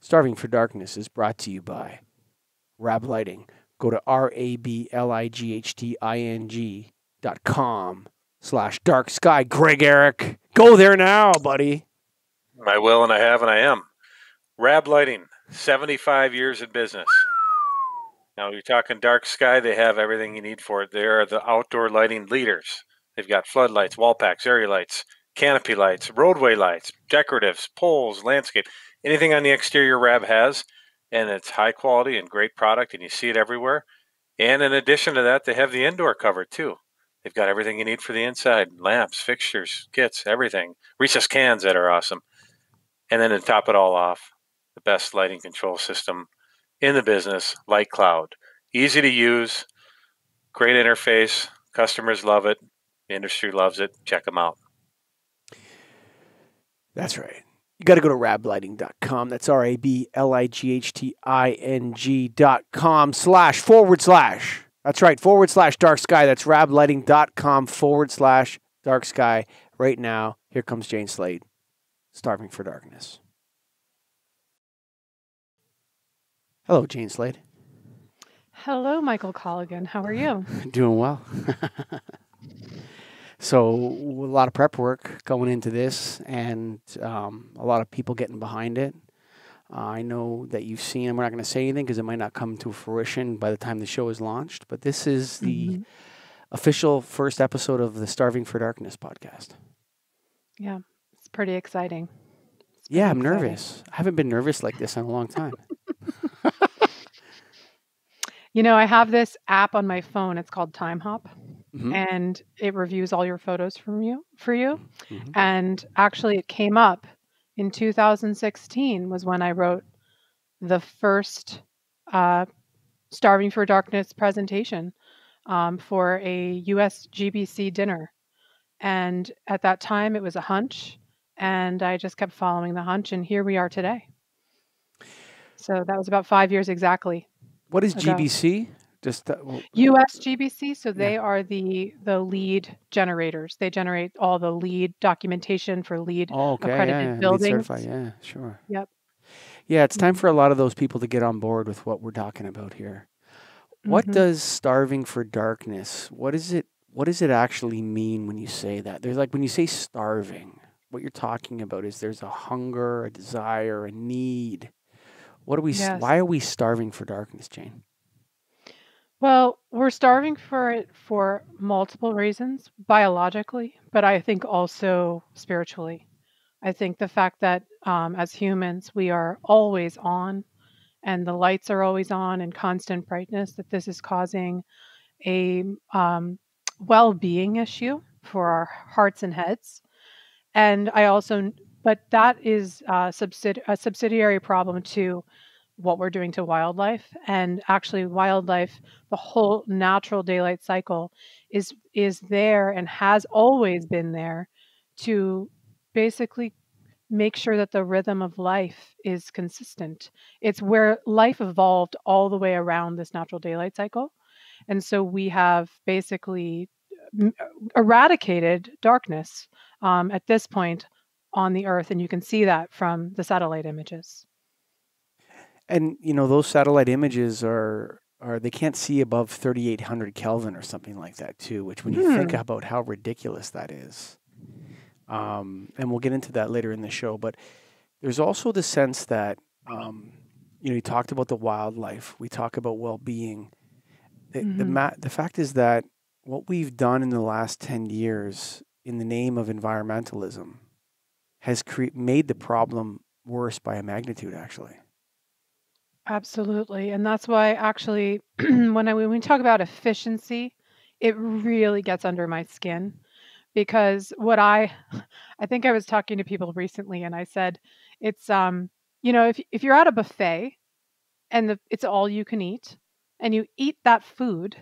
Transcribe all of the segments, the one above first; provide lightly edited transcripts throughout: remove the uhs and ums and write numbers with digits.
Starving for Darkness is brought to you by Rab Lighting. Go to rablightng.com/dark sky. Greg Eric, go there now, buddy. I will, and I have, and I am. Rab Lighting, 75 years in business. Now, you're talking dark sky, they have everything you need for it. They are the outdoor lighting leaders. They've got floodlights, wall packs, area lights, canopy lights, roadway lights, decoratives, poles, landscape, anything on the exterior Rab has, and it's high quality and great product, and you see it everywhere. And in addition to that, they have the indoor covered too. They've got everything you need for the inside, lamps, fixtures, kits, everything. Recessed cans that are awesome. And then to top it all off, the best lighting control system in the business, Light Cloud. Easy to use, great interface, customers love it, the industry loves it. Check them out. That's right. You got to go to rablighting.com. That's rablighting.com// That's right, /dark sky. That's rablighting.com /dark sky. Right now, here comes Jane Slade, Starving for Darkness. Hello, Jane Slade. Hello, Michael Colligan. How are you? Doing well. So a lot of prep work going into this, and a lot of people getting behind it. I know that you've seen, and we're not going to say anything because it might not come to fruition by the time the show is launched, but this is the official first episode of the Starving for Darkness podcast. Yeah, it's pretty exciting. I'm nervous. I haven't been nervous like this in a long time. You know, I have this app on my phone. It's called Time Hop, and it reviews all your photos for you. And actually, it came up in 2016 was when I wrote the first Starving for Darkness presentation for a US GBC dinner. And at that time, it was a hunch, and I just kept following the hunch, and here we are today. So that was about 5 years exactly. What is GBC? US GBC, so they are the lead generators. They generate all the lead documentation for lead accredited buildings. Lead certified, sure. Yep. Yeah, it's time for a lot of those people to get on board with what we're talking about here. What does Starving for Darkness, what does it actually mean when you say that? There's when you say starving, what you're talking about is there's a hunger, a desire, a need. Why are we starving for darkness, Jane? Well, we're starving for it for multiple reasons, biologically, but I think also spiritually. I think the fact that as humans, we are always on and the lights are always on in constant brightness, that this is causing a well-being issue for our hearts and heads. And but that is a subsidiary problem to what we're doing to wildlife. And actually wildlife, the whole natural daylight cycle is there and has always been there to basically make sure that the rhythm of life is consistent. It's where life evolved all the way around this natural daylight cycle. And so we have basically eradicated darkness at this point on the Earth, and you can see that from the satellite images. And those satellite images they can't see above 3,800 Kelvin or something like that too. Which, when you think about how ridiculous that is, and we'll get into that later in the show. But there's also the sense that you talked about the wildlife. We talk about well-being. The fact is that what we've done in the last 10 years in the name of environmentalism has made the problem worse by a magnitude, actually. Absolutely. And that's why actually when we talk about efficiency, it really gets under my skin, because I think I was talking to people recently and I said, it's if you're at a buffet and it's all you can eat and you eat that food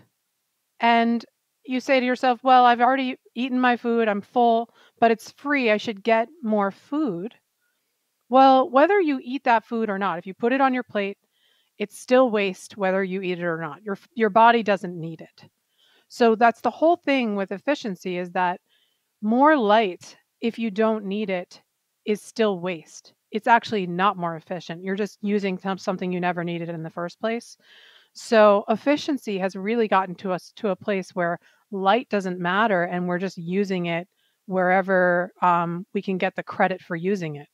and you say to yourself, well, I've already eaten my food, I'm full, but it's free, I should get more food. Well, whether you eat that food or not, if you put it on your plate, it's still waste whether you eat it or not. Your body doesn't need it. So that's the whole thing with efficiency, is that more light, if you don't need it, is still waste. it's actually not more efficient. You're just using something you never needed in the first place. So efficiency has really gotten to us to a place where light doesn't matter, and we're just using it wherever we can get the credit for using it.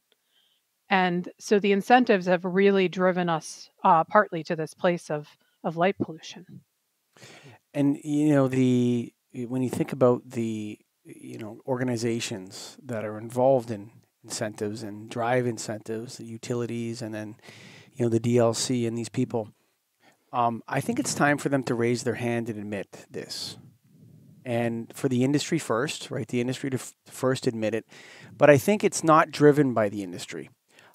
And so the incentives have really driven us partly to this place of light pollution. And you know, the when you think about the organizations that are involved in incentives and drive incentives, the utilities, and then the DLC and these people, I think it's time for them to raise their hand and admit this. And for the industry first, right? The industry to first admit it, but I think it's not driven by the industry.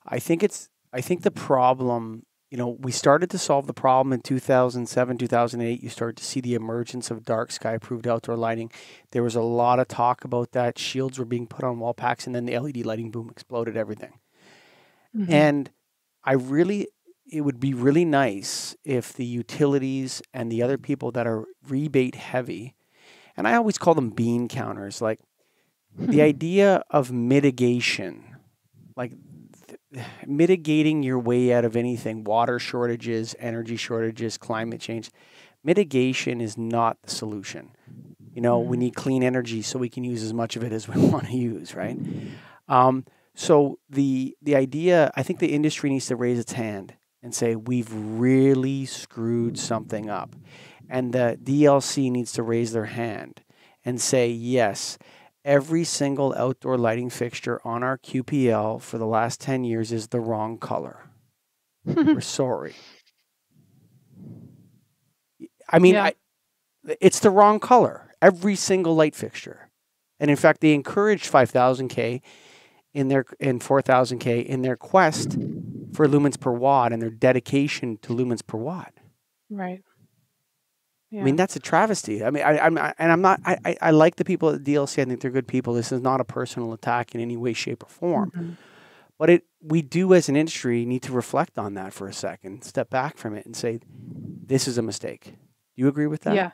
I think the problem, we started to solve the problem in 2007, 2008. You started to see the emergence of dark sky approved outdoor lighting. There was a lot of talk about that. Shields were being put on wall packs, and then the LED lighting boom exploded everything. Hmm. And it would be really nice if the utilities and the other people that are rebate heavy, and I always call them bean counters, like the idea of mitigation, like mitigating your way out of anything, water shortages, energy shortages, climate change. Mitigation is not the solution. We need clean energy so we can use as much of it as we want to use, right? So the idea, I think the industry needs to raise its hand and say, we've really screwed something up. And the DLC needs to raise their hand and say, yes, every single outdoor lighting fixture on our QPL for the last 10 years is the wrong color. We're sorry. I mean, Yeah. it's the wrong color. Every single light fixture. And in fact, they encouraged 5,000K and 4,000K in their quest for lumens per watt and their dedication to lumens per watt. Right. I mean, that's a travesty. I mean, I like the people at DLC. I think they're good people. This is not a personal attack in any way, shape, or form. Mm-hmm. But we do as an industry need to reflect on that for a second, step back from it and say, this is a mistake. Do you agree with that? Yeah,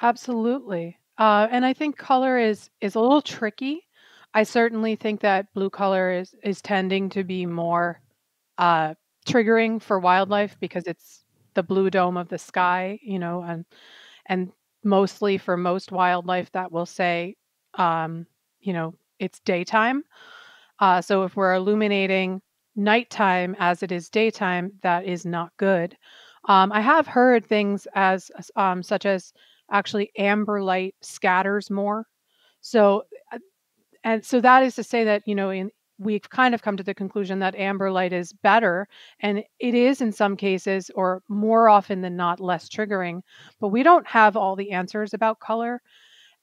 absolutely. And I think color is a little tricky. I certainly think that blue color is tending to be more uh, triggering for wildlife because it's the blue dome of the sky, and mostly for most wildlife that will say, it's daytime. So if we're illuminating nighttime as it is daytime, that is not good. I have heard things such as actually amber light scatters more. So and so that is to say that we've kind of come to the conclusion that amber light is better, and it is in some cases, or more often than not, less triggering. But we don't have all the answers about color.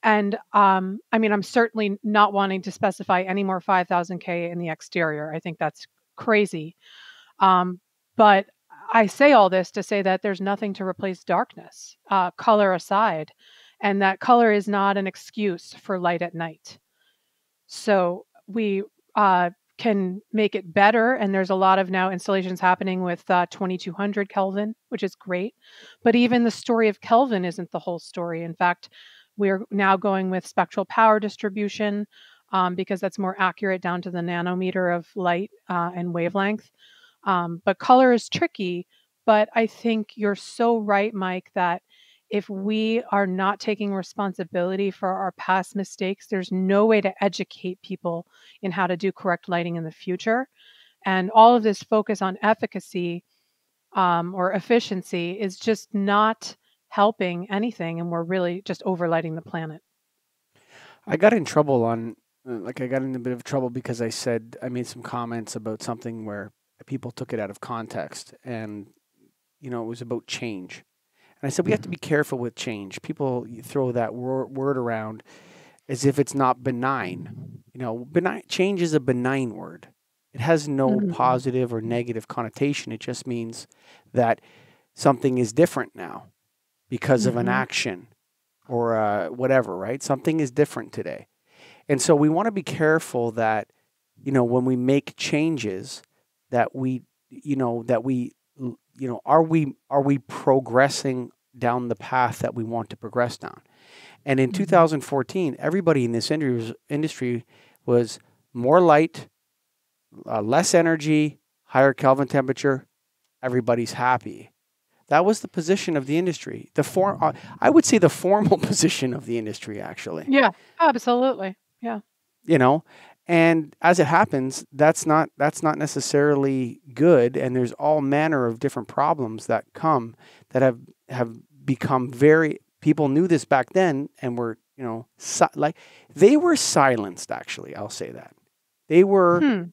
And I mean, I'm certainly not wanting to specify any more 5,000K in the exterior. I think that's crazy. But I say all this to say that there's nothing to replace darkness, color aside, and that color is not an excuse for light at night. So we can make it better, and there's a lot of now installations happening with 2200 Kelvin, which is great. But even the story of Kelvin isn't the whole story. In fact, we're now going with spectral power distribution because that's more accurate down to the nanometer of light and wavelength. But color is tricky. But I think you're so right, Mike, that if we are not taking responsibility for our past mistakes, there's no way to educate people in how to do correct lighting in the future. And all of this focus on efficacy or efficiency is just not helping anything. And we're really just overlighting the planet. I got in trouble I got in a bit of trouble because I made some comments about something where people took it out of context, and, it was about change. And I said, we have to be careful with change. People throw that word around as if it's not benign. Benign change is a benign word. It has no Mhm. positive or negative connotation. It just means that something is different now because of an Mhm. action or whatever, right? Something is different today. And so we want to be careful that, when we make changes, that are we progressing down the path that we want to progress down? And in Mhm. 2014, everybody in this industry was more light, less energy, higher Kelvin temperature, everybody's happy. That was the position of the industry. I would say the formal position of the industry, actually. Yeah, absolutely. Yeah. You know, and as it happens, that's not necessarily good. And there's all manner of different problems that come that have become very. People knew this back then, and were like they were silenced. Actually, I'll say that they were. Hmm.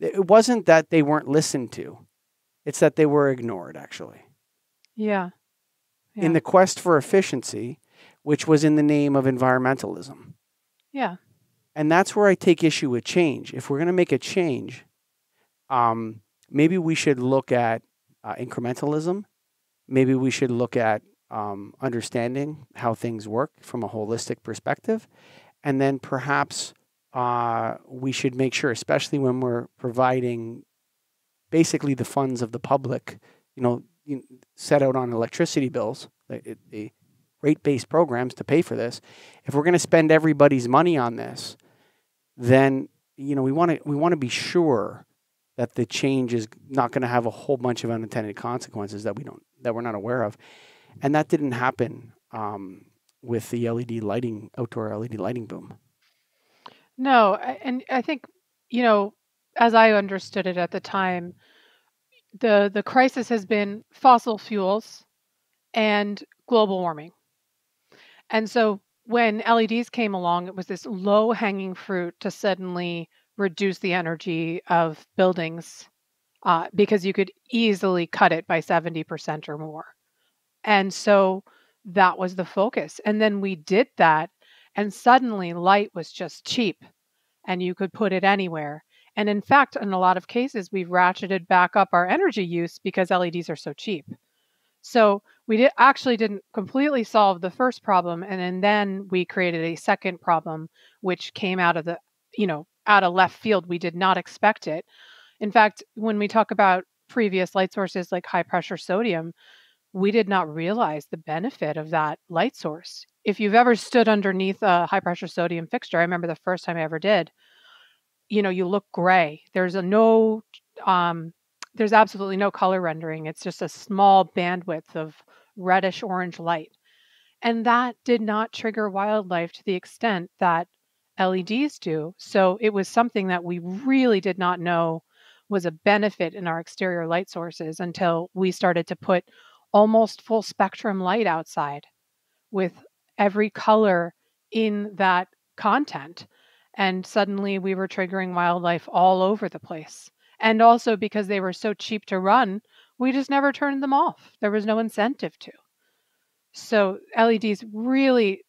It wasn't that they weren't listened to; it's that they were ignored. Actually. Yeah. In the quest for efficiency, which was in the name of environmentalism. Yeah. And that's where I take issue with change. If we're going to make a change, maybe we should look at incrementalism. Maybe we should look at understanding how things work from a holistic perspective. And then perhaps we should make sure, especially when we're providing basically the funds of the public, set out on electricity bills, the rate-based programs to pay for this. If we're going to spend everybody's money on this, then we want to be sure that the change is not going to have a whole bunch of unintended consequences that we're not aware of, and that didn't happen with the outdoor LED lighting boom. No, and I think as I understood it at the time, the crisis has been fossil fuels and global warming. And so when LEDs came along, it was this low hanging fruit to suddenly reduce the energy of buildings because you could easily cut it by 70% or more. And so that was the focus. And then we did that, and suddenly light was just cheap and you could put it anywhere. And in fact, in a lot of cases, we've ratcheted back up our energy use because LEDs are so cheap. So we actually didn't completely solve the first problem, and then we created a second problem, which came out of out of left field. We did not expect it. In fact, when we talk about previous light sources like high pressure sodium, we did not realize the benefit of that light source. If you've ever stood underneath a high pressure sodium fixture, I remember the first time I ever did, you look gray. There's absolutely no color rendering. It's just a small bandwidth of reddish orange light. And that did not trigger wildlife to the extent that LEDs do. So it was something that we really did not know was a benefit in our exterior light sources until we started to put almost full spectrum light outside with every color in that content. And suddenly we were triggering wildlife all over the place. And also because they were so cheap to run, we just never turned them off. There was no incentive to. So LEDs really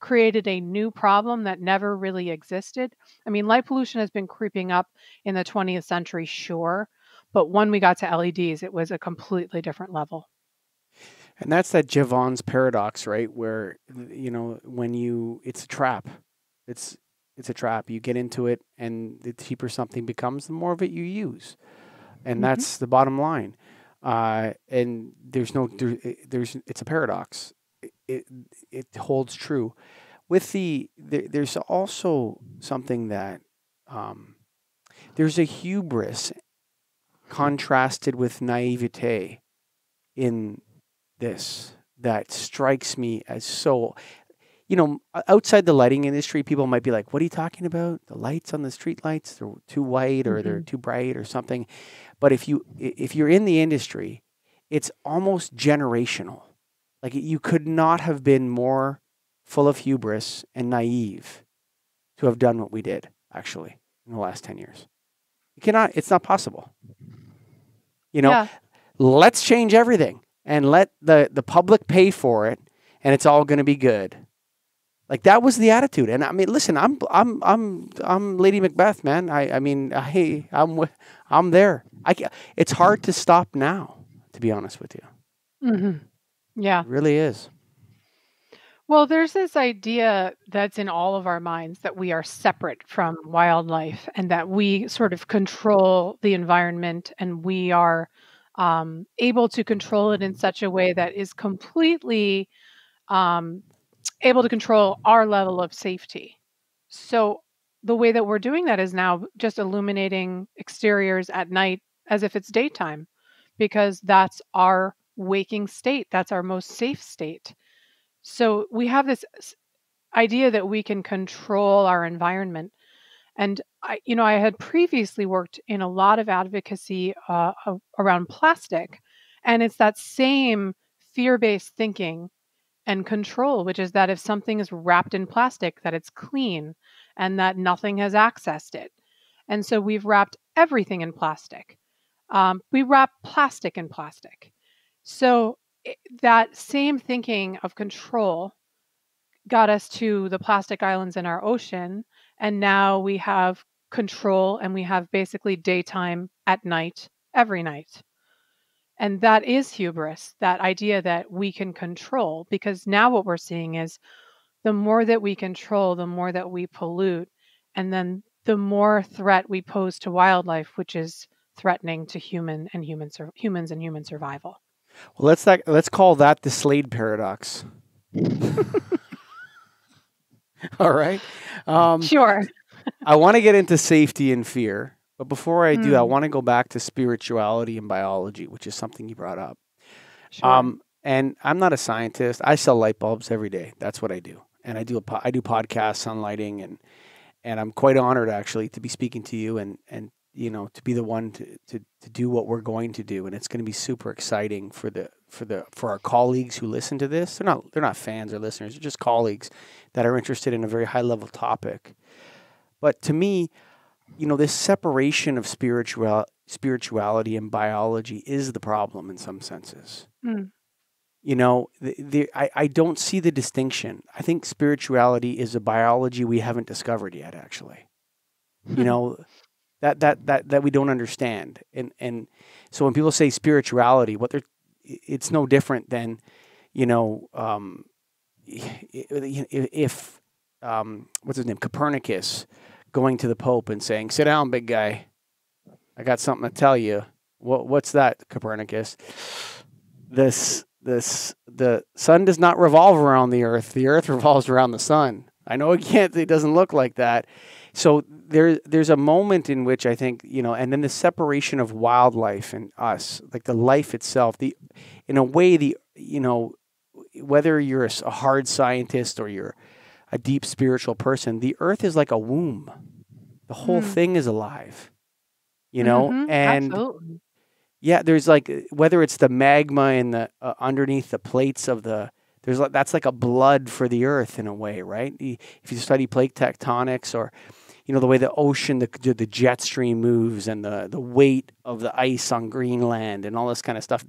created a new problem that never really existed. I mean, light pollution has been creeping up in the 20th century, sure. But when we got to LEDs, it was a completely different level. And that's that Jevons paradox, right? Where, it's a trap. It's a trap. You get into it, and the cheaper something becomes, the more of it you use. And that's the bottom line. And it's a paradox. It holds true. There's also something that, there's a hubris contrasted with naivete in this that strikes me as so, outside the lighting industry, people might be like, what are you talking about? The lights on the street lights, they're too white or they're too bright or something. But if you're in the industry, it's almost generational. Like, you could not have been more full of hubris and naive to have done what we did, actually, in the last 10 years. It's not possible. Let's change everything and let the public pay for it, and it's all going to be good. Like, that was the attitude. And I mean, listen, I'm Lady Macbeth, man. I'm there. It's hard to stop now, to be honest with you. Yeah. It really is. Well, there's this idea that's in all of our minds that we are separate from wildlife and that we sort of control the environment, and we are able to control it in such a way that is completely able to control our level of safety. So the way that we're doing that is now just illuminating exteriors at night as if it's daytime, because that's our waking state. That's our most safe state. So we have this idea that we can control our environment. And I had previously worked in a lot of advocacy around plastic, and it's that same fear-based thinking and control, which is that if something is wrapped in plastic, that it's clean and that nothing has accessed it. And so we've wrapped everything in plastic. We wrap plastic in plastic. So that same thinking of control got us to the plastic islands in our ocean. And now we have control, and we have basically daytime at night, every night. And that is hubris, that idea that we can control, because now what we're seeing is the more that we control, the more that we pollute, and then the more threat we pose to wildlife, which is threatening to humans and human survival. Well, let's call that the Slade paradox. All right. Sure. I want to get into safety and fear, but before I do, I Mm, want to go back to spirituality and biology, which is something you brought up. sure. And I'm not a scientist. I sell light bulbs every day. That's what I do, and I do podcasts on lighting, and I'm quite honored actually to be speaking to you and to be the one to do what we're going to do, and it's going to be super exciting for our colleagues who listen to this. They're not fans or listeners; they're just colleagues that are interested in a very high level topic. But to me, this separation of spirituality and biology is the problem in some senses. Mm, I don't see the distinction. I think spirituality is a biology we haven't discovered yet, actually. You know, that we don't understand. And so when people say spirituality, it's no different than, you know, if what's his name, Copernicus, going to the Pope and saying, "Sit down, big guy. I got something to tell you." What's that, Copernicus? The sun does not revolve around the earth. The earth revolves around the sun. I know it doesn't look like that. So there's a moment in which I think, and then the separation of wildlife and us, like the life itself, in a way, whether you're a hard scientist or you're a deep spiritual person, the earth is like a womb. The whole mm, thing is alive, and absolutely. yeah, there's like, whether it's the magma in the underneath the plates of that's like a blood for the earth in a way, right? If you study plate tectonics, or the way the ocean, the jet stream moves, and the weight of the ice on Greenland and all this kind of stuff,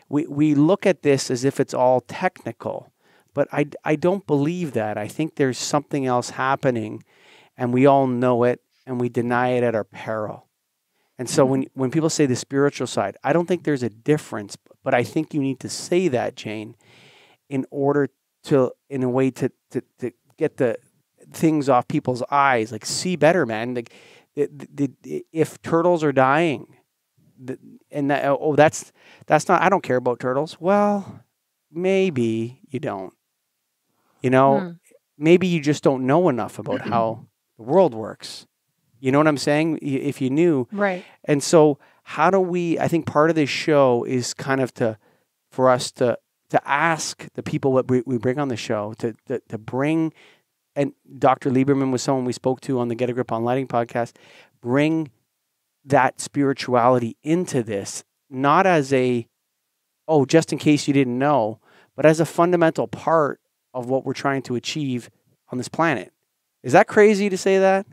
we look at this as if it's all technical, but I don't believe that. I think there's something else happening, and we all know it, and we deny it at our peril. And so when people say the spiritual side, I don't think there's a difference, but I think you need to say that, Jane, in order to, in a way, to get the things off people's eyes, like, see better, man. Like, if turtles are dying, and that's not, I don't care about turtles. Well, maybe you don't. Mm. Maybe you just don't know enough about how the world works. You know what I'm saying? If you knew. Right. And so how do I think part of this show is kind of for us to ask the people that we bring on the show to bring, and Dr. Lieberman was someone we spoke to on the Get a Grip on Lighting podcast, bring that spirituality into this, not as just in case you didn't know, but as a fundamental part of what we're trying to achieve on this planet. Is that crazy to say that?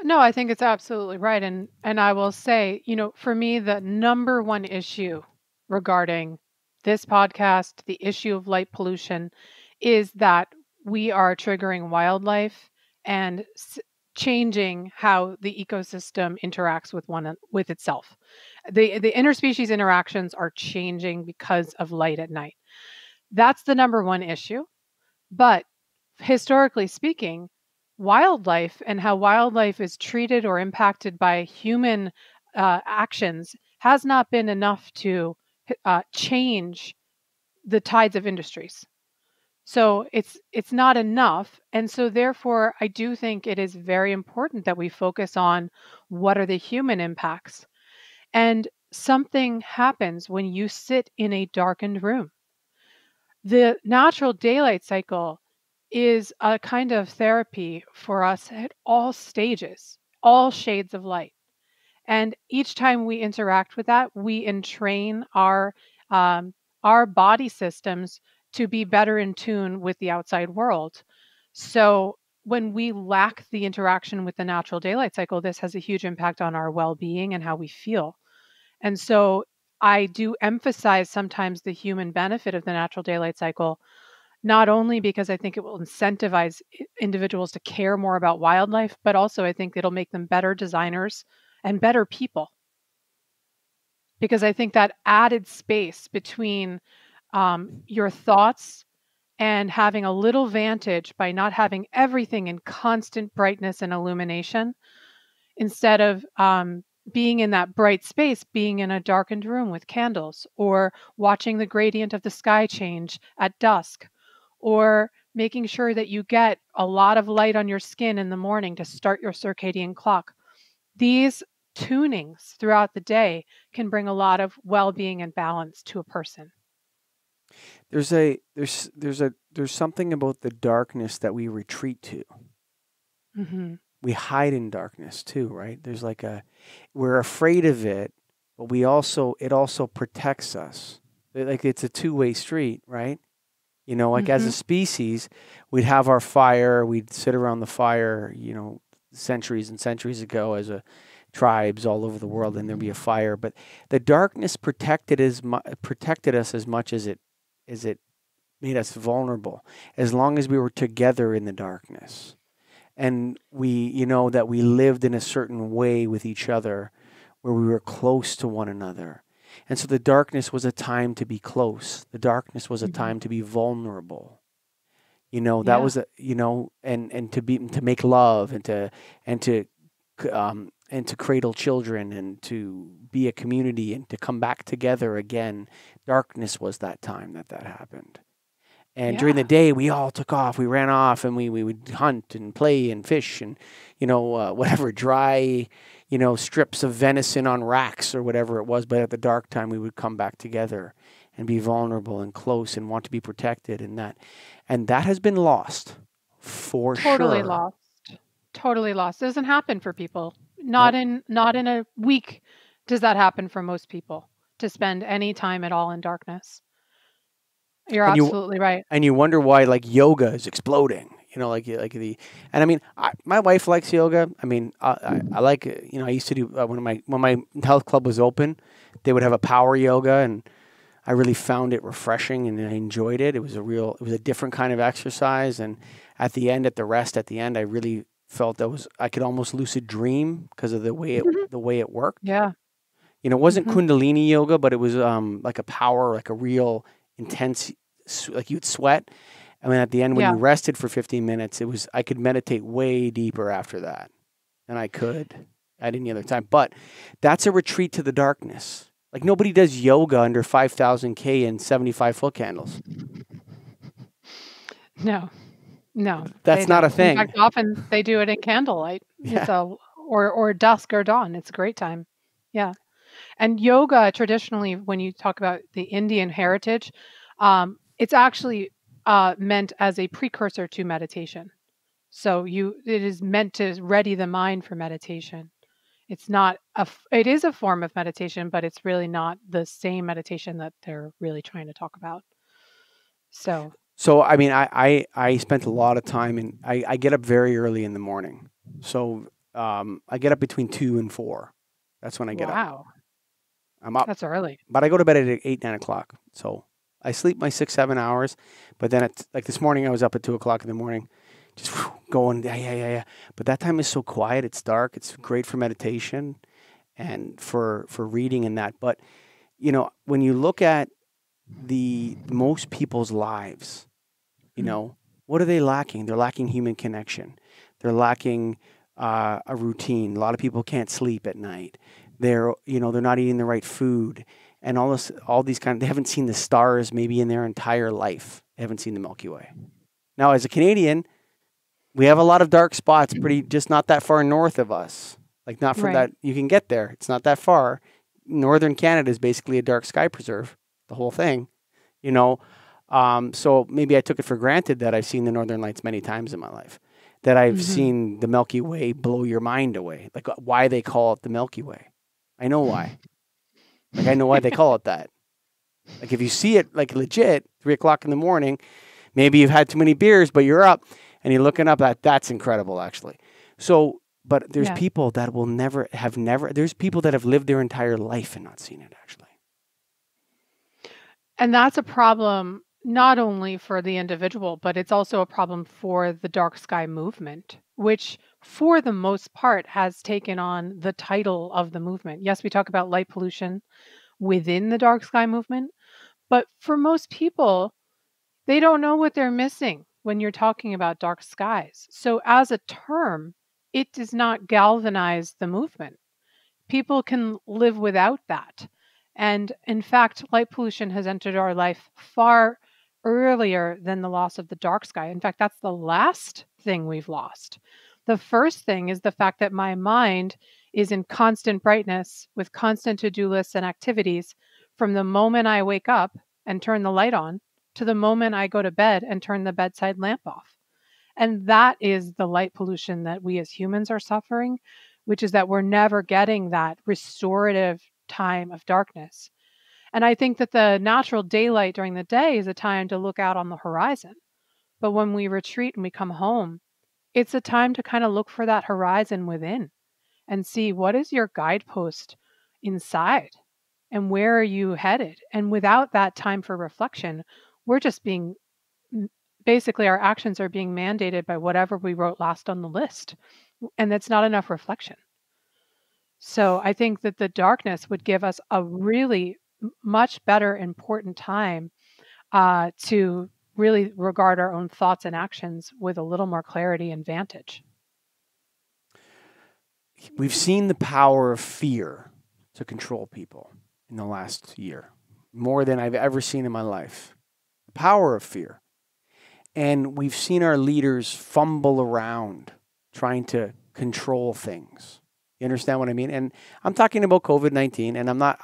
No, I think it's absolutely right. And I will say, for me, the number one issue regarding this podcast, the issue of light pollution, is that we are triggering wildlife and changing how the ecosystem interacts with itself. The interspecies interactions are changing because of light at night. That's the number one issue. But historically speaking, wildlife and how wildlife is treated or impacted by human actions has not been enough to change the tides of industries. So it's not enough. And so therefore I do think it is very important that we focus on what are the human impacts. And something happens when you sit in a darkened room. The natural daylight cycle is a kind of therapy for us at all stages, all shades of light. And each time we interact with that, we entrain um, our body systems to be better in tune with the outside world. So when we lack the interaction with the natural daylight cycle, this has a huge impact on our well-being and how we feel. And so I do emphasize sometimes the human benefit of the natural daylight cycle, not only because I think it will incentivize individuals to care more about wildlife, but also I think it'll make them better designers and better people. Because I think that added space between your thoughts and having a little vantage by not having everything in constant brightness and illumination, instead of being in that bright space, being in a darkened room with candles, or watching the gradient of the sky change at dusk, or making sure that you get a lot of light on your skin in the morning to start your circadian clock. These tunings throughout the day can bring a lot of well-being and balance to a person. There's something about the darkness that we retreat to. Hmm. We hide in darkness too, right? There's like we're afraid of it, but it also protects us. Like it's a two-way street, right? Like as a Hmm. species, we'd have our fire, we'd sit around the fire, centuries and centuries ago as a tribes all over the world, and there'd be a fire. But the darkness protected us as much as it made us vulnerable, as long as we were together in the darkness. And that we lived in a certain way with each other where we were close to one another. And so the darkness was a time to be close. The darkness was a Hmm. time to be vulnerable. That Yeah. was and to make love and to and to cradle children and to be a community and to come back together again. Darkness was that time that happened. And during the Yeah. day, we all took off. We ran off and we would hunt and play and fish and, whatever, dry, strips of venison on racks or whatever it was. But at the dark time, we would come back together and be vulnerable and close and want to be protected. And that has been lost for Totally sure. lost. Totally lost. Doesn't happen for people. Nope. Not in a week does that happen for most people, to spend any time at all in darkness. You're And you absolutely right. and you wonder why like yoga is exploding. And I mean, my wife likes yoga. I mean, I like it. I used to do when my health club was open, they would have a power yoga, and I really found it refreshing and I enjoyed it. It was a different kind of exercise, and at the end, I really felt I could almost lucid dream because of Mhm. the way it worked. Yeah. It wasn't Hmm. Kundalini yoga, but it was like a power, like a real intense, like you'd sweat. I mean, at the end, when you Yeah. rested for 15 minutes, I could meditate way deeper after that than I could at any other time. But that's a retreat to the darkness. Like nobody does yoga under 5,000 K and 75-foot candles. No. No, they That's not a don't. In thing. fact, often they do it in candlelight. Yeah. Or dusk or dawn. It's a great time. Yeah. And yoga traditionally, when you talk about the Indian heritage, it's actually meant as a precursor to meditation. So it is meant to ready the mind for meditation. It's not it is a form of meditation, but it's really not the same meditation that they're really trying to talk about. So, So, I mean, I spent a lot of time I get up very early in the morning. So, I get up between 2 and 4. That's when I get up. wow, I'm up. that's early. But I go to bed at 8, 9 o'clock. So I sleep my 6, 7 hours. But then it's like this morning, I was up at 2 o'clock in the morning, just going, yeah, yeah, yeah, yeah. But that time is so quiet. It's dark. It's great for meditation and for reading and that. But, when you look at the most people's lives, Mm. what are they lacking? They're lacking human connection. They're lacking a routine. A lot of people can't sleep at night. They're not eating the right food, and all these they haven't seen the stars maybe in their entire life. They haven't seen the Milky Way. Now, as a Canadian, we have a lot of dark spots, just not that far north of us. Like not for that, you can get there. It's not that far. Northern Canada is basically a dark sky preserve, the whole thing, you know. So maybe I took it for granted that I've seen the Northern Lights many times in my life, that I've seen the Milky Way blow your mind away. Like why they call it the Milky Way. I know why. Like I know why they call it that. Like if you see it like legit, 3:00 in the morning, maybe you've had too many beers, but you're up and you're looking up that's incredible actually. So, but there's people that will never, there's people that have lived their entire life and not seen it actually. And that's a problem not only for the individual, but it's also a problem for the dark sky movement, which for the most part has taken on the title of the movement. Yes, we talk about light pollution within the dark sky movement, but for most people, they don't know what they're missing when you're talking about dark skies. So as a term, it does not galvanize the movement. People can live without that. And in fact, light pollution has entered our life far earlier than the loss of the dark sky. In fact, that's the last thing we've lost. The first thing is the fact that my mind is in constant brightness with constant to-do lists and activities from the moment I wake up and turn the light on to the moment I go to bed and turn the bedside lamp off. And that is the light pollution that we as humans are suffering, which is that we're never getting that restorative time of darkness. And I think that the natural daylight during the day is a time to look out on the horizon. But when we retreat and we come home, it's a time to kind of look for that horizon within and see what is your guidepost inside and where are you headed. And without that time for reflection, we're just basically our actions are being mandated by whatever we wrote last on the list. And that's not enough reflection. So I think that the darkness would give us a really much better, important time to really regard our own thoughts and actions with a little more clarity and vantage. We've seen the power of fear to control people in the last year, more than I've ever seen in my life. The power of fear. And we've seen our leaders fumble around trying to control things. You understand what I mean? And I'm talking about COVID-19, and I'm not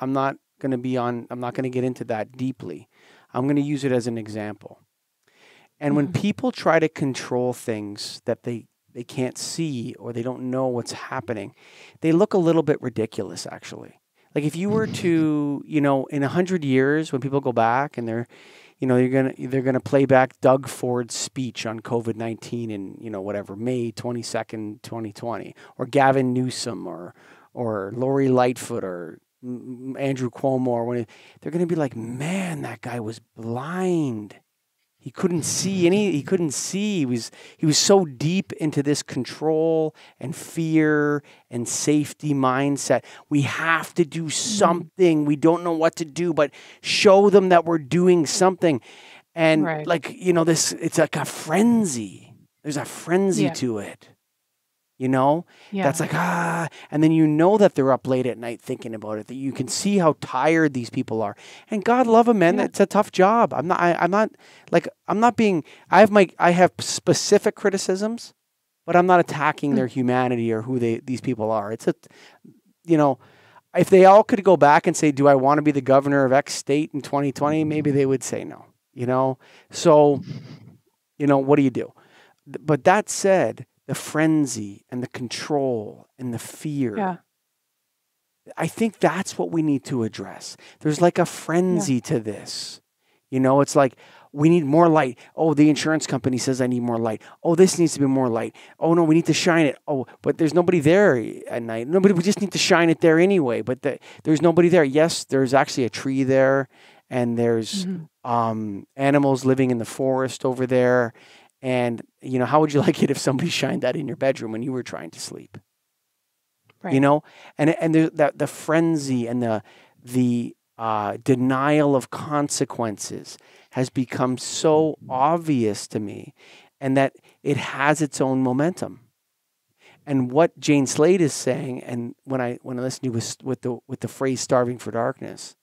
going to get into that deeply. I'm going to use it as an example. And when people try to control things that they can't see or they don't know what's happening, they look a little bit ridiculous, actually. Like if you were to, in 100 years, when people go back and they're gonna play back Doug Ford's speech on COVID-19 in May 22nd, 2020, or Gavin Newsom or Lori Lightfoot or Andrew Cuomo, they're gonna be like, man, that guy was blind. He couldn't see He couldn't see. He was so deep into this control and fear and safety mindset. We have to do something. We don't know what to do, but show them that we're doing something. And it's like a frenzy. There's a frenzy to it. That's like, and then that they're up late at night thinking about it, that you can see how tired these people are. And God love them, man. It's a tough job. I have specific criticisms, but I'm not attacking their humanity or who these people are. It's if they all could go back and say, do I want to be the governor of X state in 2020? Maybe they would say no, So, what do you do? But that said, the frenzy and the control and the fear. Yeah. I think that's what we need to address. There's like a frenzy to this. It's like we need more light. Oh, the insurance company says I need more light. Oh, this needs to be more light. Oh, no, we need to shine it. Oh, but there's nobody there at night. We just need to shine it there anyway. But there's nobody there. Yes, there's actually a tree there, and there's animals living in the forest over there. And, how would you like it if somebody shined that in your bedroom when you were trying to sleep? Right. And there's the frenzy and the denial of consequences has become so obvious to me, and that it has its own momentum. And what Jane Slade is saying, and when I listen to with the phrase "starving for darkness,"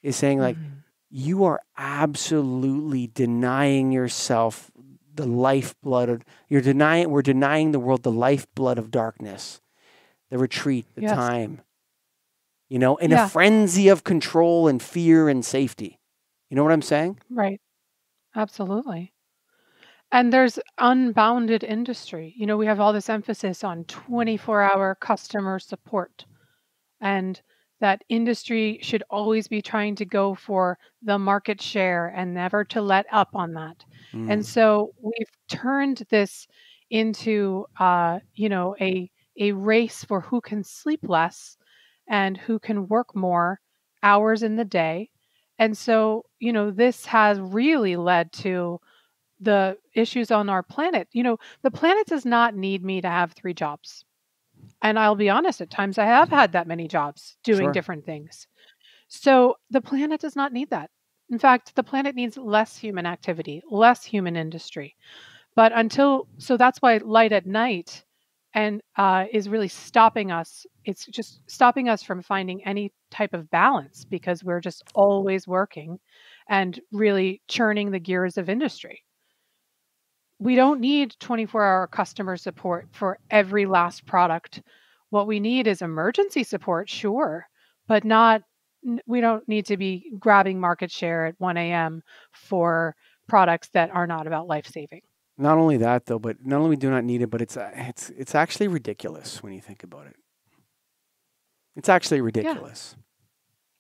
is saying like, Mhm. you are absolutely denying yourself the lifeblood of, we're denying the world the lifeblood of darkness, the retreat, the Yes. time, in a Yeah. frenzy of control and fear and safety. You know what I'm saying? Right. Absolutely. And there's unbounded industry. We have all this emphasis on 24-hour customer support, and that industry should always be trying to go for the market share and never to let up on that. And Mm. so we've turned this into, a race for who can sleep less and who can work more hours in the day. And so, this has really led to the issues on our planet. The planet does not need me to have 3 jobs. And I'll be honest, at times I have had that many jobs doing Sure. different things. So the planet does not need that. In fact, the planet needs less human activity, less human industry. So that's why light at night and is really stopping us. It's just stopping us from finding any type of balance because we're just always working and really churning the gears of industry. We don't need 24-hour customer support for every last product. What we need is emergency support, sure, but we don't need to be grabbing market share at 1 a.m. for products that are not about life saving. Not only that, though, but not only we do not need it, but it's actually ridiculous when you think about it. It's actually Yeah, ridiculous.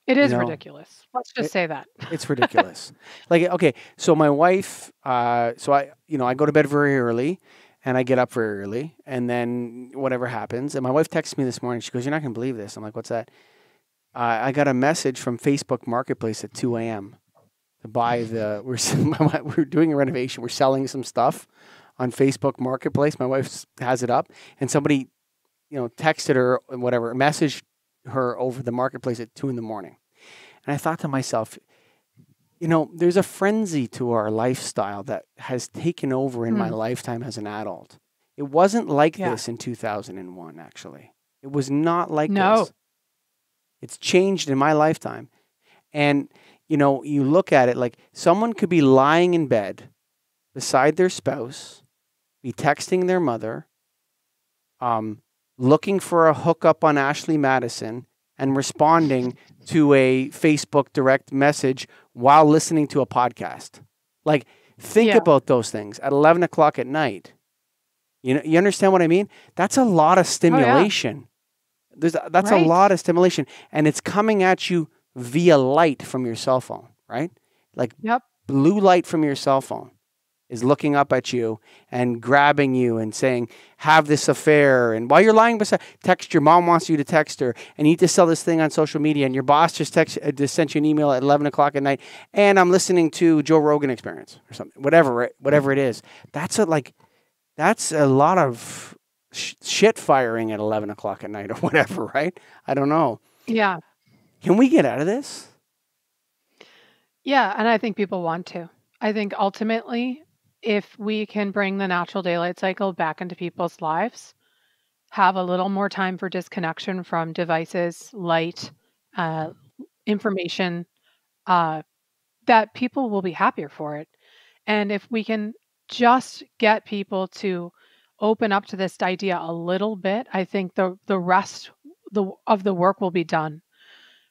it You is know, ridiculous. Let's just it, say that. it's ridiculous. Like, okay, so my wife, so I go to bed very early, and I get up very early, and then whatever happens, and my wife texts me this morning. She goes, "You're not gonna believe this." I'm like, "What's that?" I got a message from Facebook Marketplace at 2 a.m. to buy we're doing a renovation. We're selling some stuff on Facebook Marketplace. My wife has it up, and somebody, texted her, whatever, messaged her over the marketplace at 2 in the morning. And I thought to myself, there's a frenzy to our lifestyle that has taken over in my Mm, lifetime as an adult. It wasn't like yeah. this in 2001, actually. It was not like No. this. It's changed in my lifetime. And, you look at it like someone could be lying in bed beside their spouse, be texting their mother, looking for a hookup on Ashley Madison, and responding to a Facebook direct message while listening to a podcast. Like, think Yeah. about those things at 11 o'clock at night. You understand what I mean? That's a lot of Oh, yeah. stimulation. That's a Right. lot of stimulation, and it's coming at you via light from your cell phone, right? Like Yep. blue light from your cell phone is looking up at you and grabbing you and saying, have this affair. And while you're lying beside, text your mom wants you to text her, and you need to sell this thing on social media. And your boss just sent you an email at 11 o'clock at night. And I'm listening to Joe Rogan Experience or something, whatever it is. That's a lot of shit firing at 11 o'clock at night or whatever, right? I don't know. Yeah. Can we get out of this? Yeah. And I think people want to. I think ultimately, if we can bring the natural daylight cycle back into people's lives, have a little more time for disconnection from devices, light, uh, information, uh, that people will be happier for it. And if we can just get people to open up to this idea a little bit, I think the rest of the work will be done,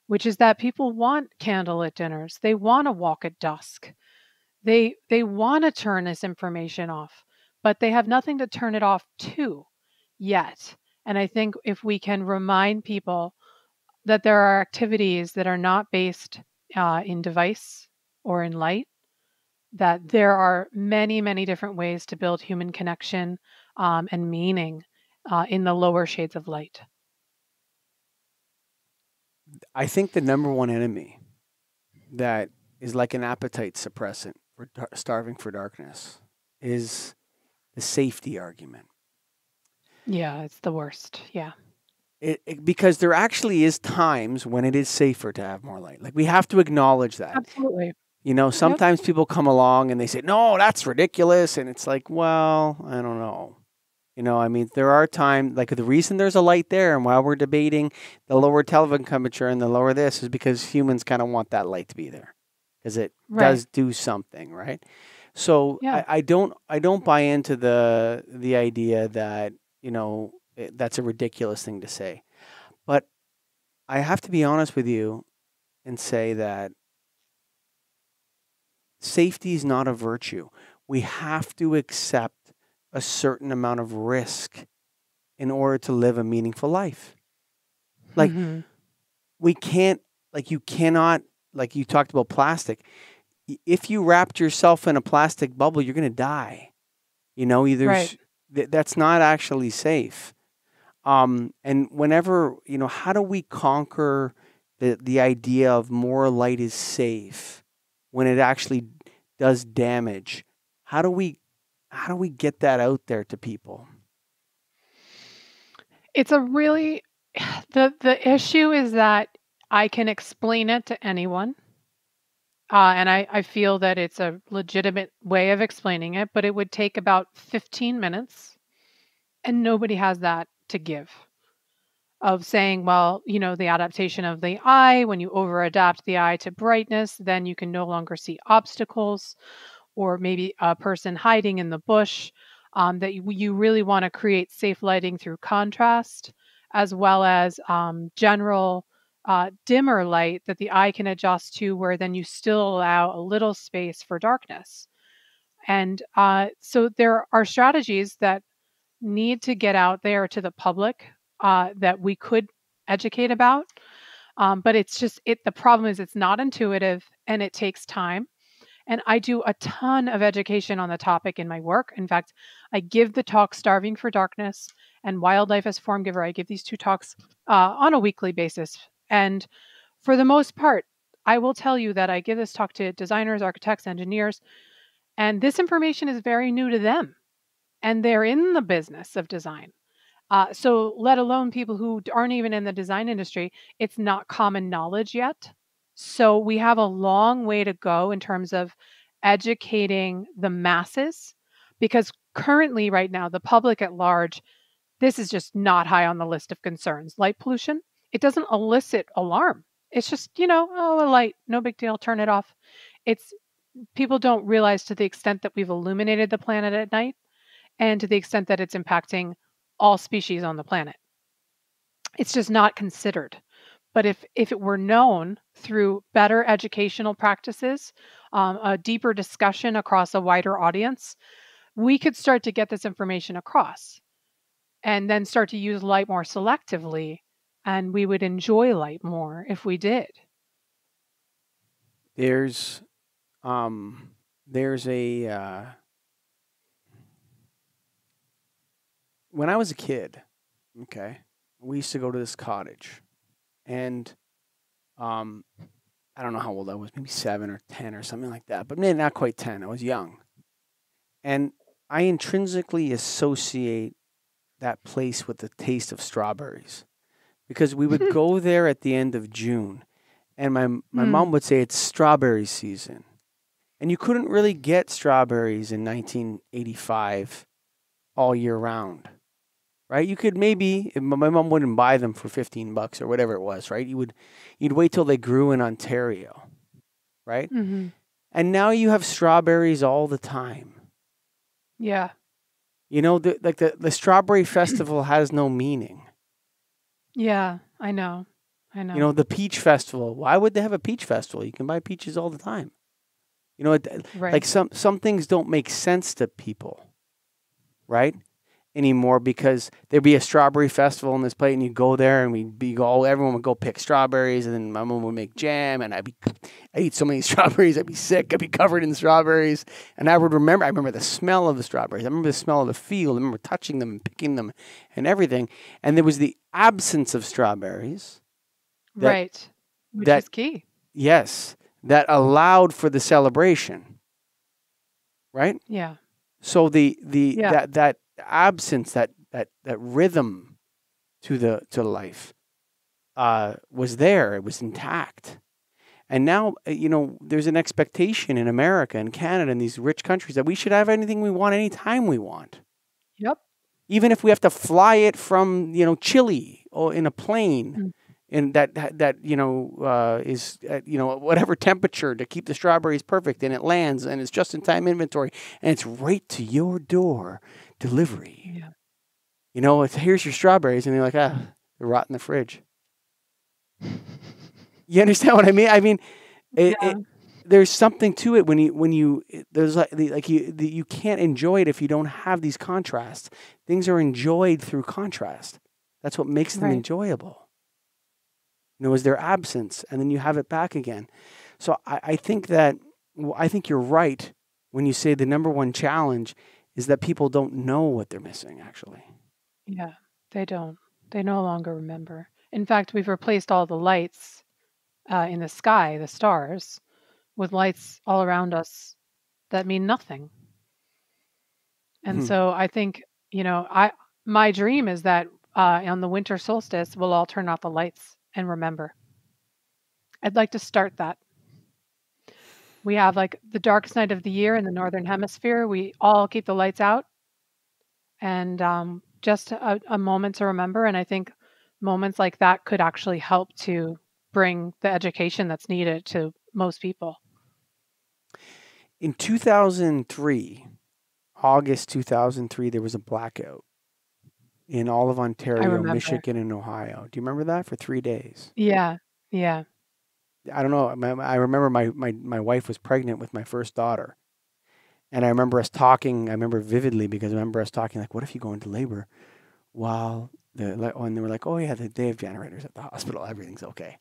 which is that people want candlelit dinners. They want to walk at dusk. They want to turn this information off, but they have nothing to turn it off to yet. And I think if we can remind people that there are activities that are not based in device or in light, that there are many, many different ways to build human connection and meaning in the lower shades of light. I think the number one enemy that is like an appetite suppressant for starving for darkness is the safety argument. Yeah, it's the worst. Yeah. Because there actually is times when it is safer to have more light. Like, we have to acknowledge that. Absolutely. Yep. Sometimes people come along and they say, "No, that's ridiculous," and it's like, well, I don't know. I mean, there are times, like the reason there's a light there and while we're debating the lower television temperature and the lower this is because humans kind of want that light to be there because it Right. does do something, right? So Yeah. I don't buy into the idea that, that's a ridiculous thing to say. But I have to be honest with you and say that safety is not a virtue. We have to accept a certain amount of risk in order to live a meaningful life. Like Hmm. we can't, like you cannot, like you talked about plastic. If you wrapped yourself in a plastic bubble, you're going to die. Right. That's not actually safe. And whenever, how do we conquer the idea of more light is safe when it actually does damage? How do we get that out there to people? It's a really the issue is that I can explain it to anyone. And I feel that it's a legitimate way of explaining it, but it would take about 15 minutes, and nobody has that to give. Of saying, well, the adaptation of the eye, when you over adapt the eye to brightness, then you can no longer see obstacles, or maybe a person hiding in the bush, that you really want to create safe lighting through contrast, as well as general dimmer light that the eye can adjust to, where then you still allow a little space for darkness. And so there are strategies that need to get out there to the public, that we could educate about. But it's just the problem is it's not intuitive and it takes time. And I do a ton of education on the topic in my work. In fact, I give the talk Starving for Darkness and Wildlife as Form Giver. I give these two talks on a weekly basis. And for the most part, I will tell you that I give this talk to designers, architects, engineers, and this information is very new to them. And they're in the business of design. So, let alone people who aren't even in the design industry, it's not common knowledge yet. So, we have a long way to go in terms of educating the masses, because currently, right now, the public at large, this is just not high on the list of concerns. Light pollution, it doesn't elicit alarm. It's just, oh, a light, no big deal, turn it off. It's People don't realize to the extent that we've illuminated the planet at night and to the extent that it's impacting all species on the planet. It's just not considered. But if it were known through better educational practices, a deeper discussion across a wider audience, we could start to get this information across and then start to use light more selectively. And we would enjoy light more if we did. There's there's a when I was a kid, okay, we used to go to this cottage, and um, I don't know how old I was, maybe 7 or 10 or something like that, but maybe not quite 10. I was young, and I intrinsically associate that place with the taste of strawberries because we would go there at the end of June, and my Mm, mom would say it's strawberry season, and you couldn't really get strawberries in 1985 all year round. Right? You could maybe my mom wouldn't buy them for $15 or whatever it was, right? You'd wait till they grew in Ontario, right? hmm. And now you have strawberries all the time. Yeah. The strawberry festival has no meaning. Yeah. I know. I know. The peach festival. Why would they have a peach festival? You can buy peaches all the time. Right. Like some things don't make sense to people, right? Anymore because there'd be a strawberry festival in this place and you'd go there and everyone would go pick strawberries and then my mom would make jam and I eat so many strawberries, I'd be sick, I'd be covered in strawberries. And I remember the smell of the strawberries. I remember the smell of the field. I remember touching them and picking them and everything. And there was the absence of strawberries that, Right. Which that, is key. yes, that allowed for the celebration, right? Yeah. So Yeah. that absence, that rhythm to life was there. It was intact. And now, there's an expectation in America and Canada and these rich countries that we should have anything we want anytime we want. Yep. Even if we have to fly it from, Chile or in a plane, Mm. and that is at, whatever temperature to keep the strawberries perfect, and it lands and it's just in time inventory and it's right to your door delivery. Yeah. Here's your strawberries, and they're like, they're rot in the fridge. You understand what I mean? I mean, Yeah. there's something to it when you there's you can't enjoy it if you don't have these contrasts. Things are enjoyed through contrast. That's what makes them Right. enjoyable. Is their absence, and then you have it back again. So I think you're right when you say the number one challenge is that people don't know what they're missing, actually. Yeah. They don't. They no longer remember. In fact, we've replaced all the lights in the sky, the stars, with lights all around us that mean nothing. And Mhm. so I think, my dream is that on the winter solstice, we'll all turn off the lights and remember. I'd like to start that. We have like the darkest night of the year in the northern hemisphere. We all keep the lights out, and just a moment to remember. And I think moments like that could actually help to bring the education that's needed to most people. In 2003, August 2003, there was a blackout in all of I Ontario, remember. Michigan, and Ohio. Do you remember that? For 3 days. Yeah. Yeah. I don't know. I remember my wife was pregnant with my first daughter. And I remember us talking. I remember vividly because I remember us talking like, what if you go into labor while and they were like, oh yeah, they have generators at the hospital. Everything's okay.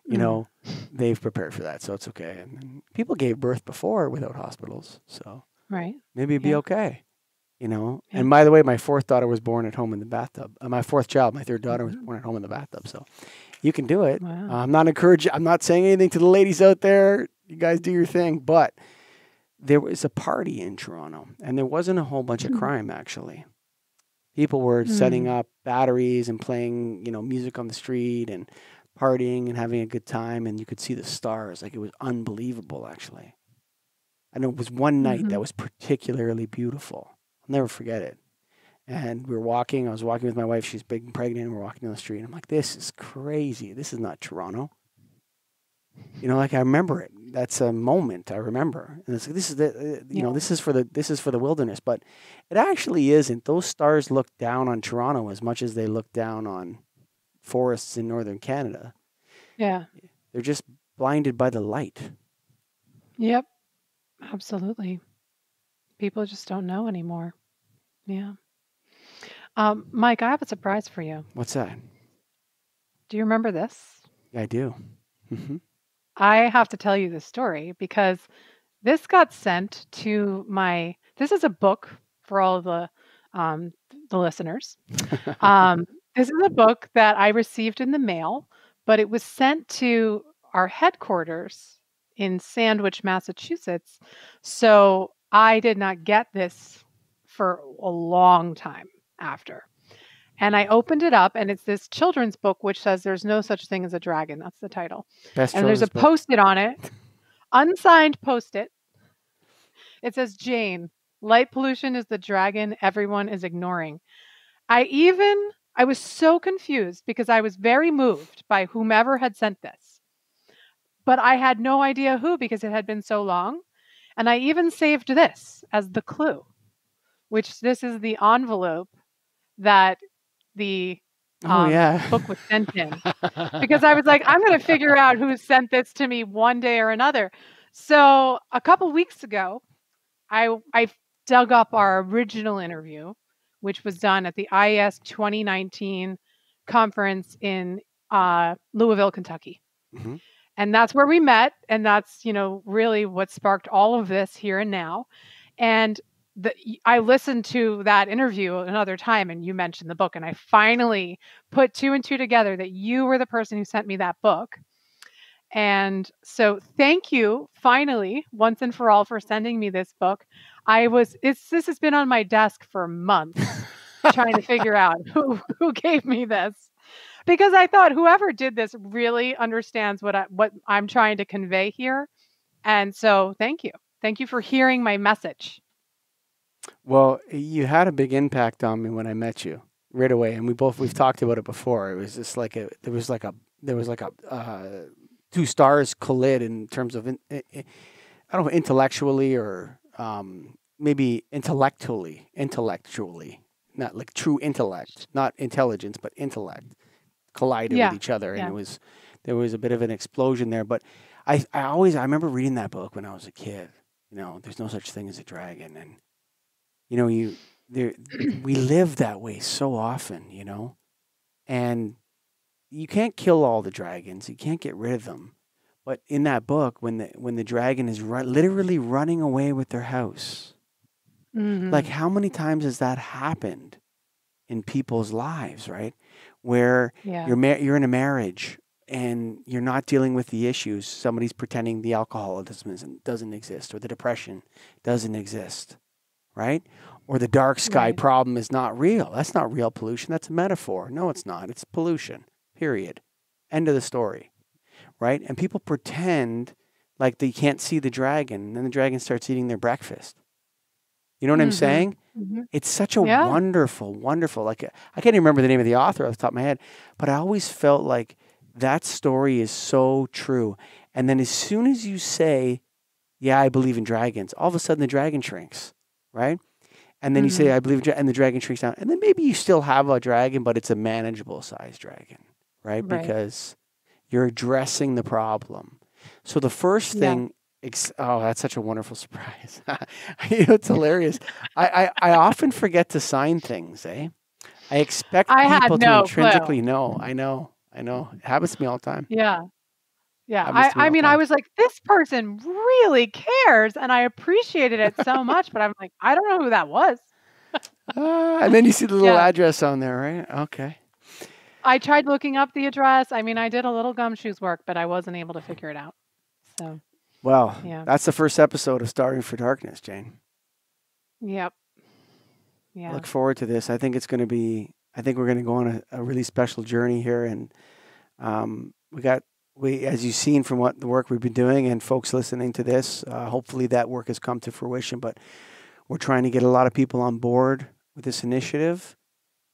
Mm. They've prepared for that, so it's okay. And people gave birth before without hospitals, so Right. maybe it'd be Yeah. okay. Yeah. And by the way, my fourth daughter was born at home in the bathtub. My fourth child, my third daughter, was Mhm. born at home in the bathtub. So you can do it. Wow. I'm not saying anything to the ladies out there. You guys do your thing. But there was a party in Toronto, and there wasn't a whole bunch of crime, actually. People were setting Mm. up batteries and playing, music on the street and partying and having a good time. And you could see the stars. Like, it was unbelievable, actually. I know it was one night that Mhm. was particularly beautiful. I'll never forget it. And we were walking. I was walking with my wife. She's big and pregnant. And we're walking down the street. And I'm like, this is crazy. This is not Toronto. I remember it. That's a moment I remember. And it's like, this is Yeah. this is for the wilderness. But it actually isn't. Those stars look down on Toronto as much as they look down on forests in northern Canada. Yeah. They're just blinded by the light. Yep. Absolutely. People just don't know anymore. Yeah. Mike, I have a surprise for you. What's that? Do you remember this? Yeah, I do. Hmm. I have to tell you this story because this got sent to my. This is a book for all the listeners. This is a book that I received in the mail, but it was sent to our headquarters in Sandwich, Massachusetts. So I did not get this for a long time after. And I opened it up, and it's this children's book which says there's no such thing as a dragon. That's the title. Best And there's a children's book. post-it on it, unsigned post-it. It says, Jane, light pollution is the dragon everyone is ignoring. I was so confused because I was very moved by whomever had sent this. But I had no idea who because it had been so long. And I even saved this as the clue, which this is the envelope that the Oh yeah. book was sent in. Because I was like, I'm going to figure out who sent this to me one day or another. So a couple weeks ago, I dug up our original interview, which was done at the IES 2019 conference in Louisville, Kentucky. Hmm. And that's where we met. And that's, really what sparked all of this here and now. And I listened to that interview another time and you mentioned the book. And I finally put two and two together that you were the person who sent me that book. And so thank you finally once and for all for sending me this book. This has been on my desk for months trying to figure out who gave me this. Because I thought whoever did this really understands what I'm trying to convey here. And so thank you. Thank you for hearing my message. Well, you had a big impact on me when I met you right away, and we've talked about it before. It was just like there was like a 2 stars collide in terms of I don't know, intellectually or maybe intellectually, not like true intellect, not intelligence, but intellect collided with Yeah. each other, and Yeah. there was a bit of an explosion there. But I remember reading that book when I was a kid. There's no such thing as a dragon, and you there we live that way so often, and you can't kill all the dragons, you can't get rid of them. But in that book, when the dragon is literally running away with their house, like Hmm. how many times has that happened in people's lives, right? Where Yeah. you're in a marriage and you're not dealing with the issues. Somebody's pretending the alcoholism doesn't exist or the depression doesn't exist, right? Or the dark sky Right. problem is not real. That's not real pollution. That's a metaphor. No, it's not. It's pollution. Period. End of the story, right? And people pretend like they can't see the dragon, and then the dragon starts eating their breakfast. You know what I'm Hmm. saying? Hmm. It's such a Yeah. wonderful, wonderful. Like I can't even remember the name of the author off the top of my head, but I always felt like that story is so true. And then as soon as you say, "Yeah, I believe in dragons," all of a sudden the dragon shrinks, right? And then you say, Hmm. "I believe," and the dragon shrinks down. And then maybe you still have a dragon, but it's a manageable size dragon, right? Right. Because you're addressing the problem. So the first Yeah. thing, oh, that's such a wonderful surprise. It's hilarious. I often forget to sign things, eh? I expect I had people to no clue. intrinsically know. I know. I know. It happens to me all the time. Yeah. Yeah. Happens I to me I all the mean, I time. was like, this person really cares, and I appreciated it so much, but I'm like, I don't know who that was. And then you see the little Yeah. address on there, right? Okay. I tried looking up the address. I mean, I did a little gumshoes work, but I wasn't able to figure it out. So, Well, yeah. that's the first episode of Starving for Darkness, Jane. Yep. I Yeah. look forward to this. I think it's going to be, I think we're going to go on a really special journey here. And as you've seen from what the work we've been doing and folks listening to this, hopefully that work has come to fruition. But we're trying to get a lot of people on board with this initiative.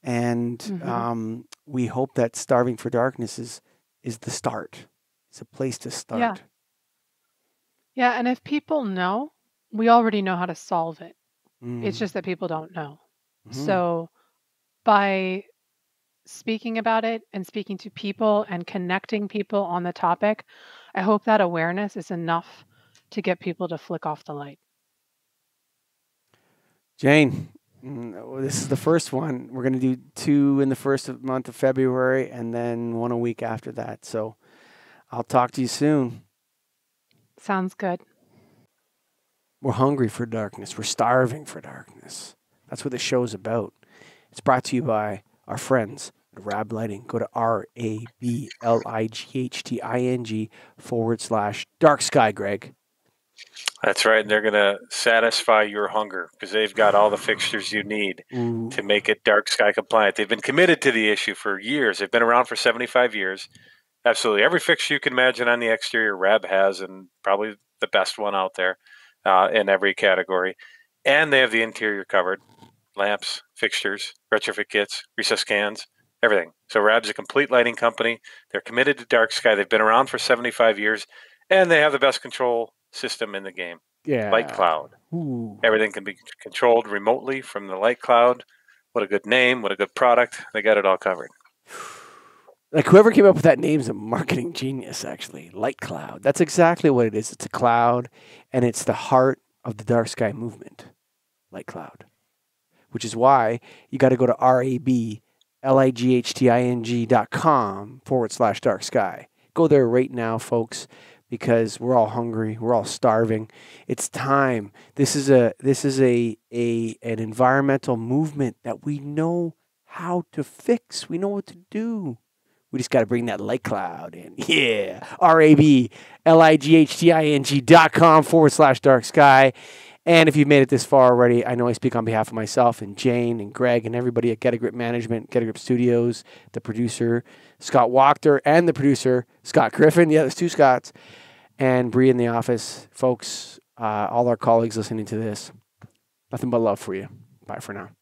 And Hmm. we hope that Starving for Darkness is the start. It's a place to Yeah. start. Yeah. And if people know, we already know how to solve it. It's Mm. just that people don't know. Mhm. So, by speaking about it and speaking to people and connecting people on the topic, I hope that awareness is enough to get people to flick off the light. Jane, this is the first one. We're going to do 2 in the first month of February and then 1 a week after that. So I'll talk to you soon. Sounds good. We're hungry for darkness. We're starving for darkness. That's what the show's about. It's brought to you by our friends at Rab Lighting. Go to RABLIGHTING/dark sky, Greg. That's right. And they're going to satisfy your hunger because they've got all the fixtures you need Ooh. to make it dark sky compliant. They've been committed to the issue for years. They've been around for 75 years. Absolutely. Every fixture you can imagine on the exterior, Rab has, and probably the best one out there in every category. And they have the interior covered. Lamps, fixtures, retrofit kits, recessed cans, everything. So Rab's a complete lighting company. They're committed to dark sky. They've been around for 75 years, and they have the best control system in the game. Yeah. Light cloud. Ooh. Everything can be controlled remotely from the light cloud. What a good name. What a good product. They got it all covered. Like whoever came up with that name is a marketing genius, actually. Light cloud. That's exactly what it is. It's a cloud, and it's the heart of the dark sky movement. Light cloud. Which is why you got to go to RABLIGHTING.com/dark sky. Go there right now, folks, because we're all hungry. We're all starving. It's time. This is an environmental movement that we know how to fix. We know what to do. We just got to bring that light cloud in. Yeah. RABLIGHTING.com/dark sky. And if you've made it this far already, I know I speak on behalf of myself and Jane and Greg and everybody at Get a Grip Management, Get a Grip Studios, the producer, Scott Wachter, and the producer, Scott Griffin. Yeah, there's 2 Scotts. And Bree in the office. Folks, all our colleagues listening to this, Nothing but love for you. Bye for now.